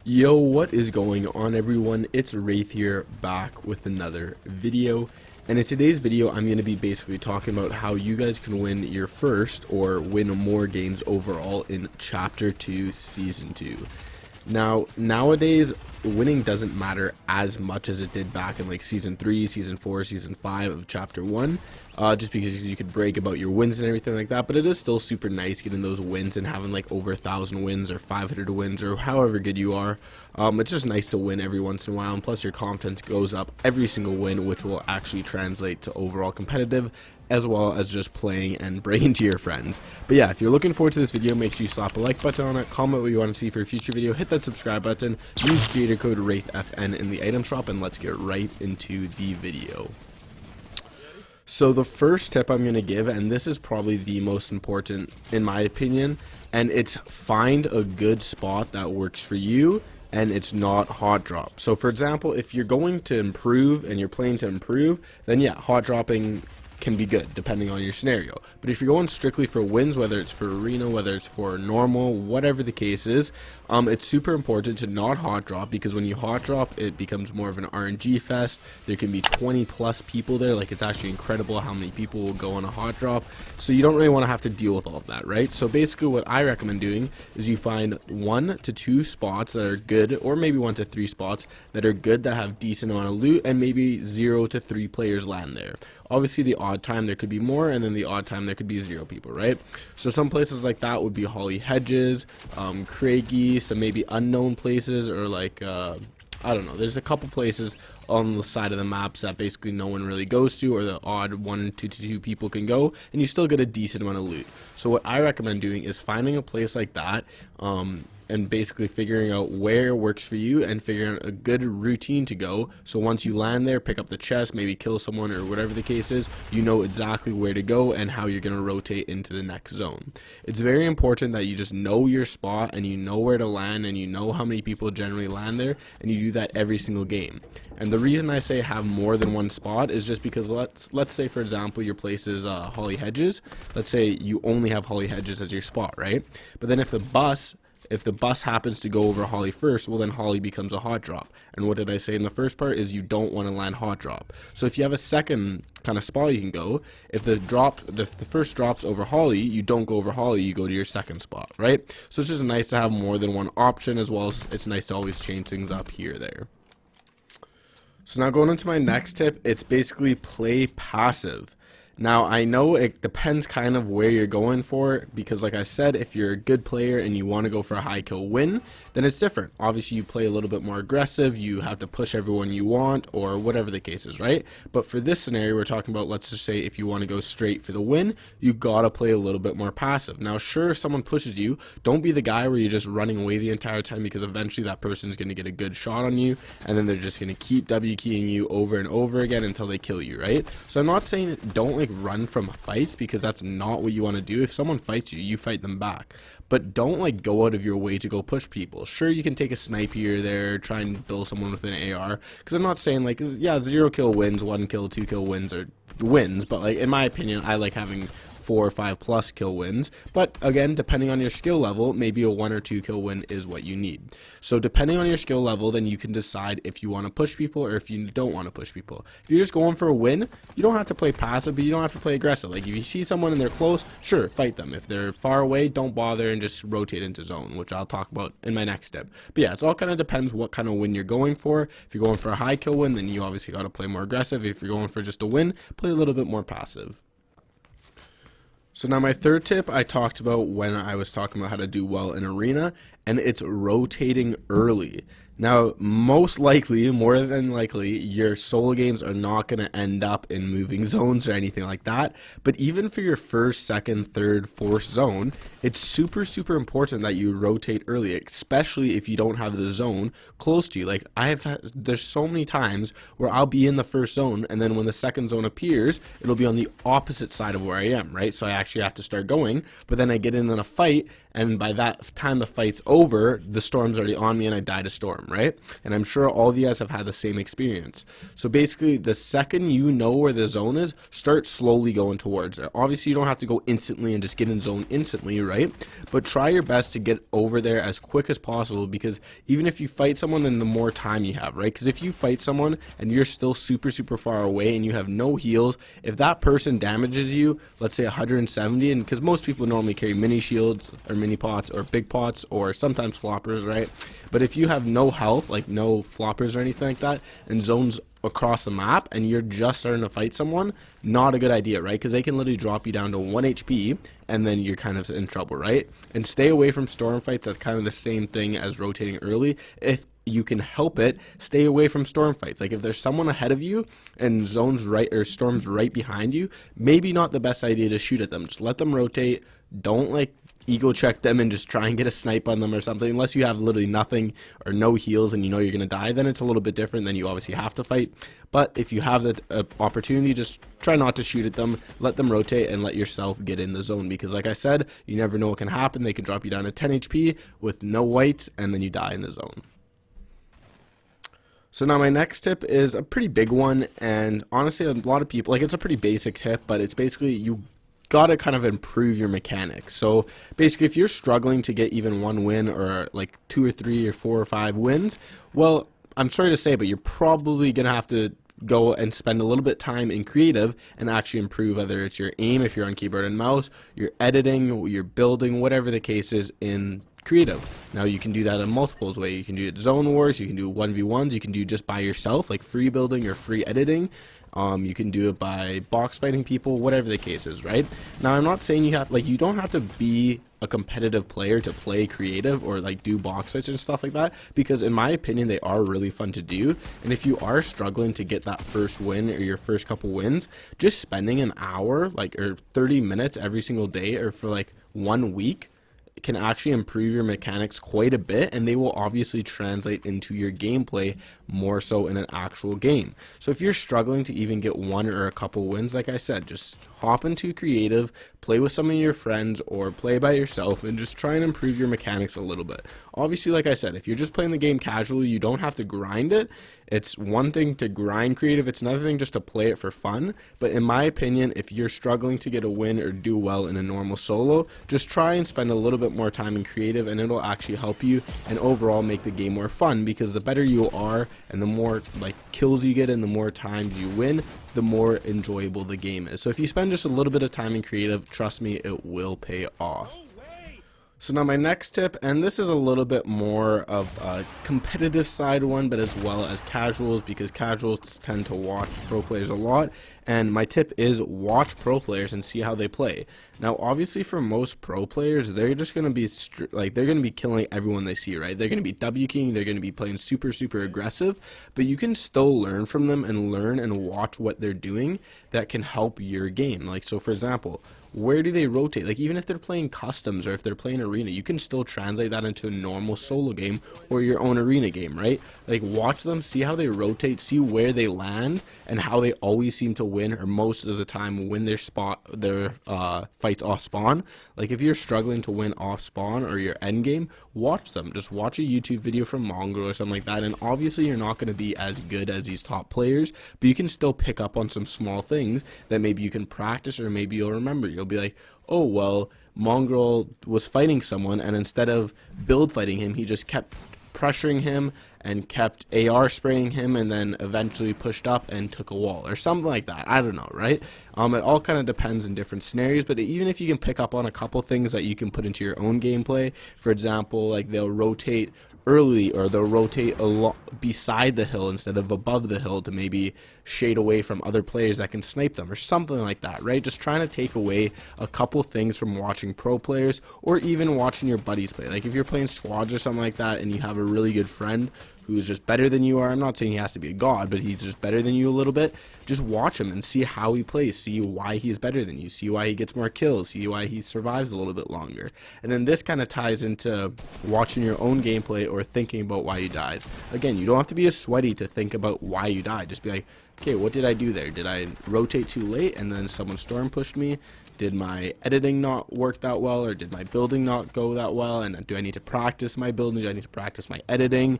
Yo, what is going on, everyone? It's Wraith here, back with another video. And in today's video, I'm going to be basically talking about how you guys can win your first or win more games overall in Chapter 2, Season 2. Now, nowadays, winning doesn't matter as much as it did back in like Season 3, Season 4, Season 5 of Chapter 1. Just because you could brag about your wins and everything like that, but it is still super nice getting those wins and having like over 1,000 wins or 500 wins or however good you are. It's just nice to win every once in a while, and plus your confidence goes up every single win, which will actually translate to overall competitive, as well as just playing and bragging to your friends. But yeah, if you're looking forward to this video, make sure you slap a like button on it, comment what you want to see for a future video, hit that subscribe button, use creator code WraithFN in the item shop, and let's get right into the video. So the first tip I'm going to give, and this is probably the most important in my opinion, and it's find a good spot that works for you and it's not hot drop. So for example, if you're going to improve and you're playing to improve, then yeah, hot dropping can be good depending on your scenario. But if you're going strictly for wins, whether it's for arena, whether it's for normal, whatever the case is, it's super important to not hot drop, because when you hot drop, it becomes more of an RNG fest. There can be 20 plus people there. Like, it's actually incredible how many people will go on a hot drop, so you don't really want to have to deal with all of that, right? So basically what I recommend doing is you find 1 to 2 spots that are good, or maybe 1 to 3 spots that are good, that have decent amount of loot, and maybe 0 to 3 players land there. Obviously, the odd time there could be more, and then the odd time there could be 0 people, right? So some places like that would be Holly Hedges, Craigie, some maybe unknown places, or like I don't know, there's a couple places on the side of the maps that basically no one really goes to, or the odd 1 to 2 people can go, and you still get a decent amount of loot. So what I recommend doing is finding a place like that, and basically figuring out where works for you and figuring out a good routine to go. So once you land there, pick up the chest, maybe kill someone or whatever the case is, you know exactly where to go and how you're going to rotate into the next zone. It's very important that you just know your spot and you know where to land and you know how many people generally land there, and you do that every single game. And the reason I say have more than one spot is just because let's say, for example, your place is Holly Hedges. Let's say you only have Holly Hedges as your spot, right? But then if the bus happens to go over Holly first, well then Holly becomes a hot drop. And what did I say in the first part is you don't want to land hot drop. So if you have a second kind of spot you can go, if the first drop's over Holly, you don't go over Holly, you go to your second spot, right? So it's just nice to have more than one option, as well as it's nice to always change things up here or there. So now going into my next tip, it's basically play passive. Now, I know it depends kind of where you're going for, because like I said, if you're a good player and you want to go for a high kill win, then it's different. Obviously, you play a little bit more aggressive, you have to push everyone you want, or whatever the case is, right? But for this scenario, we're talking about, let's just say if you want to go straight for the win, you gotta play a little bit more passive. Now, sure, if someone pushes you, don't be the guy where you're just running away the entire time, because eventually that person's going to get a good shot on you, and then they're just going to keep W keying you over and over again until they kill you, right? So I'm not saying don't like run from fights, because that's not what you want to do. If someone fights you, you fight them back, but don't like go out of your way to go push people. Sure, you can take a snipe here or there, try and bill someone with an AR, because I'm not saying like, yeah, 0 kill wins, 1 kill, 2 kill wins are wins, but like in my opinion, I like having 4 or 5 plus kill wins. But again, depending on your skill level, maybe a 1 or 2 kill win is what you need. So depending on your skill level, then you can decide if you want to push people or if you don't want to push people. If you're just going for a win, you don't have to play passive, but you don't have to play aggressive. Like if you see someone and they're close, sure, fight them. If they're far away, don't bother and just rotate into zone, which I'll talk about in my next step. But yeah, it's all kind of depends what kind of win you're going for. If you're going for a high kill win, then you obviously got to play more aggressive. If you're going for just a win, play a little bit more passive. So now my third tip I talked about when I was talking about how to do well in arena, and it's rotating early. Now, most likely, more than likely, your solo games are not going to end up in moving zones or anything like that. But even for your first, second, third, fourth zone, it's super, super important that you rotate early, especially if you don't have the zone close to you. Like, there's so many times where I'll be in the first zone, and then when the second zone appears, it'll be on the opposite side of where I am, right? So I actually have to start going, but then I get in a fight, and by that time the fight's over, the storm's already on me and I die to storm, right? And I'm sure all of you guys have had the same experience. So basically, the second you know where the zone is, start slowly going towards it. Obviously, you don't have to go instantly and just get in zone instantly, right? But try your best to get over there as quick as possible, because even if you fight someone, then the more time you have, right? Because if you fight someone and you're still super far away and you have no heals, if that person damages you, let's say 170, and because most people normally carry mini shields or mini pots or big pots or sometimes floppers, right? But if you have no health, like no floppers or anything like that, and zones across the map and you're just starting to fight someone, not a good idea, right? Because they can literally drop you down to 1 HP and then you're kind of in trouble, right? And stay away from storm fights. That's kind of the same thing as rotating early. If you can help it, stay away from storm fights. Like if there's someone ahead of you and zones right or storms right behind you, maybe not the best idea to shoot at them. Just let them rotate. Don't like ego check them and just try and get a snipe on them or something. Unless you have literally nothing or no heals and you know you're going to die, then it's a little bit different. Then you obviously have to fight. But if you have the opportunity, just try not to shoot at them, let them rotate, and let yourself get in the zone, because like I said, you never know what can happen. They can drop you down to 10 HP with no whites and then you die in the zone. So now my next tip is a pretty big one, and honestly a lot of people, like, it's a pretty basic tip, but it's basically you gotta kind of improve your mechanics. So basically, if you're struggling to get even 1 win or like 2 or 3 or 4 or 5 wins, well, I'm sorry to say, but you're probably gonna have to go and spend a little bit of time in creative and actually improve, whether it's your aim if you're on keyboard and mouse, your editing, your building, whatever the case is in creative. Now you can do that in multiples ways. You can do it zone wars, you can do 1v1s, you can do just by yourself, like free building or free editing. You can do it by box fighting people, whatever the case is, right? Now I'm not saying you don't have to be a competitive player to play creative or like do box fights and stuff like that, because in my opinion they are really fun to do. And if you are struggling to get that first win or your first couple wins, just spending an hour or 30 minutes every single day or for like 1 week can actually improve your mechanics quite a bit, and they will obviously translate into your gameplay more so in an actual game. So if you're struggling to even get 1 or a couple wins, like I said, just hop into creative, play with some of your friends or play by yourself, and just try and improve your mechanics a little bit. Obviously, like I said, if you're just playing the game casually, you don't have to grind it. It's one thing to grind creative, it's another thing just to play it for fun. But in my opinion, if you're struggling to get a win or do well in a normal solo, just try and spend a little bit more time in creative, and it'll actually help you and overall make the game more fun, because the better you are and the more like kills you get and the more times you win, the more enjoyable the game is. So if you spend just a little bit of time in creative, trust me, it will pay off. So now my next tip, and this is a little bit more of a competitive side one, but as well as casuals, because casuals tend to watch pro players a lot, and my tip is watch pro players and see how they play. Now obviously for most pro players, they're just going to be they're going to be killing everyone they see, right? They're going to be W-king, they're going to be playing super aggressive, but you can still learn from them and learn and watch what they're doing that can help your game. Like, so for example, where do they rotate? Like, even if they're playing customs or if they're playing arena, you can still translate that into a normal solo game or your own arena game, right? Like, watch them, see how they rotate, see where they land, and how they always seem to win, or most of the time win their fights off spawn. Like, if you're struggling to win off spawn or your end game, watch them. Just watch a YouTube video from Mongrel or something like that, and obviously you're not going to be as good as these top players, but you can still pick up on some small things that maybe you can practice, or maybe you'll remember. You'll be like, oh, well, Mongrel was fighting someone, and instead of build fighting him, he just kept pressuring him and kept AR spraying him, and then eventually pushed up and took a wall or something like that. I don't know, right? It all kind of depends in different scenarios, but even if you can pick up on a couple things that you can put into your own gameplay, for example, like they'll rotate early, or they'll rotate beside the hill instead of above the hill to maybe shade away from other players that can snipe them or something like that, right? Just trying to take away a couple things from watching pro players, or even watching your buddies play. Like if you're playing squads or something like that and you have a really good friend who's just better than you are, I'm not saying he has to be a god, but he's just better than you a little bit, just watch him and see how he plays, see why he's better than you, see why he gets more kills, see why he survives a little bit longer. And then this kind of ties into watching your own gameplay or thinking about why you died. Again, you don't have to be a sweaty to think about why you died. Just be like, okay, what did I do there? Did I rotate too late and then someone storm pushed me? did my editing not work that well, or did my building not go that well, and do I need to practice my building, do I need to practice my editing,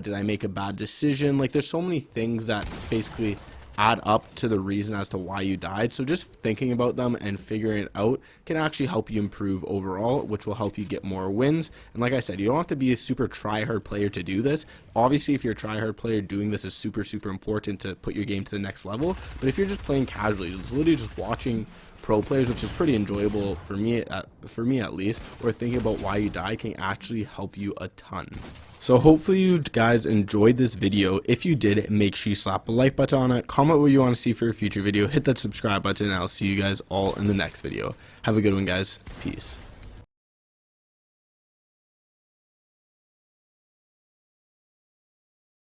did I make a bad decision? Like, there's so many things that basically add up to the reason as to why you died. So just thinking about them and figuring it out can actually help you improve overall, which will help you get more wins. And like I said, you don't have to be a super try-hard player to do this. Obviously, if you're a try-hard player, doing this is super important to put your game to the next level. But if you're just playing casually, it's literally just watching pro players, which is pretty enjoyable for me at least, or thinking about why you died can actually help you a ton. So hopefully you guys enjoyed this video. If you did, make sure you slap a like button on it, comment what you want to see for a future video, hit that subscribe button, and I'll see you guys all in the next video. Have a good one, guys. Peace.